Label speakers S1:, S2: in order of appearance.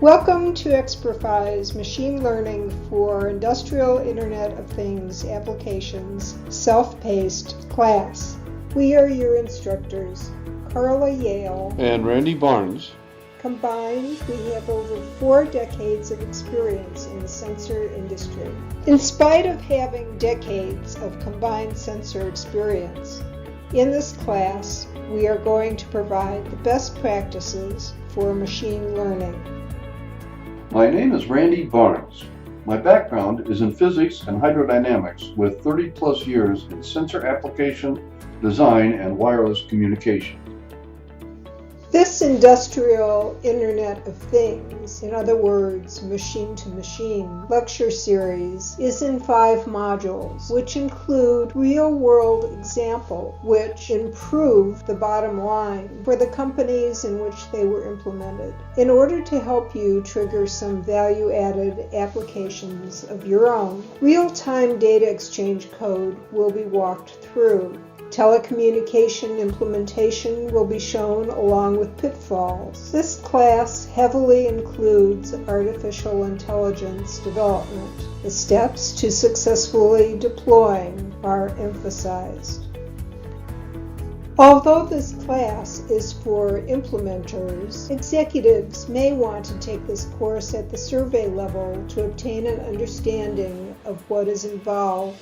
S1: Welcome to Experfi's Machine Learning for Industrial Internet of Things Applications self-paced class. We are your instructors, Carla Yale
S2: and Randy Barnes.
S1: Combined, we have over 4 decades of experience in the sensor industry. In spite of having decades of combined sensor experience, in this class, we are going to provide the best practices for machine learning.
S3: My name is Randy Barnes. My background is in physics and hydrodynamics with 30 plus years in sensor application, design, and wireless communication.
S1: This industrial Internet of Things, in other words, machine-to-machine, lecture series is in 5 modules, which include real-world examples which improve the bottom line for the companies in which they were implemented, in order to help you trigger some value-added applications of your own. Real-time data exchange code will be walked through. Telecommunication implementation will be shown along with pitfalls. This class heavily includes artificial intelligence development. The steps to successfully deploying are emphasized. Although this class is for implementers, executives may want to take this course at the survey level to obtain an understanding of what is involved